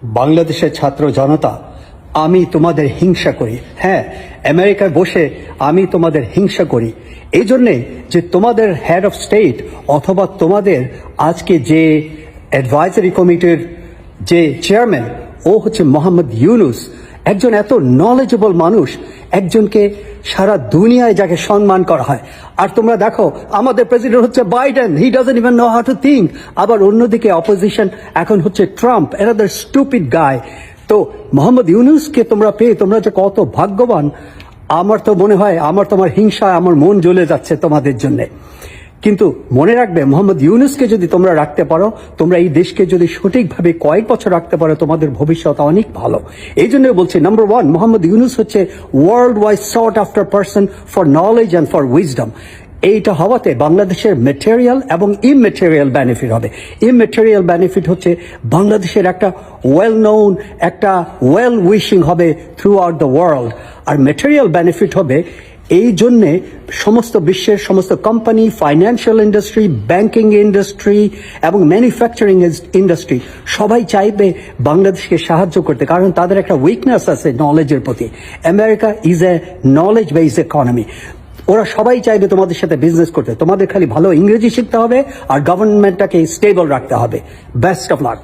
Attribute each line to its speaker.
Speaker 1: বাংলাদেশের ছাত্র জনতা, আমি তোমাদের হিংসা করি। হ্যাঁ, আমেরিকায় বসে আমি তোমাদের হিংসা করি এই জন্যে যে তোমাদের হেড অফ স্টেট অথবা তোমাদের আজকে যে অ্যাডভাইজারি কমিটির যে চেয়ারম্যান, ও হচ্ছে মোহাম্মদ ইউনুস, একজন এত নলেজেবল মানুষ, একজনকে সারা দুনিয়ায় যাকে সম্মান করা হয়। আর তোমরা দেখো আমাদের প্রেসিডেন্ট হচ্ছে Biden, he doesn't even know how to think. আবার অন্যদিকে অপোজিশন এখন হচ্ছে ট্রাম্প, অ্যানাদার স্টুপিড গায়। তো মোহাম্মদ ইউনুসকে তোমরা পেয়ে তোমরা যে কত ভাগ্যবান, আমার তো মনে হয় আমার তোমার হিংসায় আমার মন জ্বলে যাচ্ছে তোমাদের জন্যে। কিন্তু মনে রাখবে, মোহাম্মদ ইউনুসকে যদি তোমরা রাখতে পারো, তোমরা এই দেশকে যদি সঠিকভাবে কয়েক বছর রাখতে পারো, তোমাদের ভবিষ্যৎ অনেক ভালো। এই জন্য বলছি, নাম্বার ওয়ান, মোহাম্মদ ইউনুস হচ্ছে world wide sort after person for knowledge and for wisdom. এইটা হওয়াতে বাংলাদেশের ম্যাটেরিয়াল এবং ইমম্যাটেরিয়াল বেনিফিট হবে। ইমম্যাটেরিয়াল বেনিফিট হচ্ছে বাংলাদেশের একটা ওয়েল নোন, একটা ওয়েল উইশিং হবে থ্রু আউট দ্য ওয়ার্ল্ড। আর ম্যাটেরিয়াল বেনিফিট হবে এই জন্যে সমস্ত বিশ্বের সমস্ত company, financial industry, banking industry এবং ম্যানুফ্যাকচারিং ইন্ডাস্ট্রি সবাই চাইবে বাংলাদেশকে সাহায্য করতে, কারণ তাদের একটা উইকনেস আছে নলেজের প্রতি। America is a knowledge based economy. ওরা সবাই চাইবে তোমাদের সাথে বিজনেস করতে। তোমাদের খালি ভালো ইংরেজি শিখতে হবে আর গভর্নমেন্টটাকে স্টেবল রাখতে হবে। Best of luck.